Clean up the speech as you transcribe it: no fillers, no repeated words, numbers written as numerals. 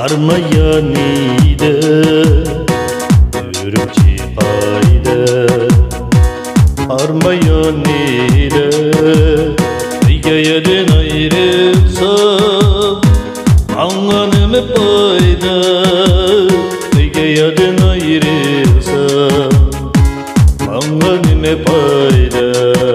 Armayanide Örümci ayda Armayanide Hikayeden ayrılsam Anganımı payda Hikayeden ayrılsam Anganımı payda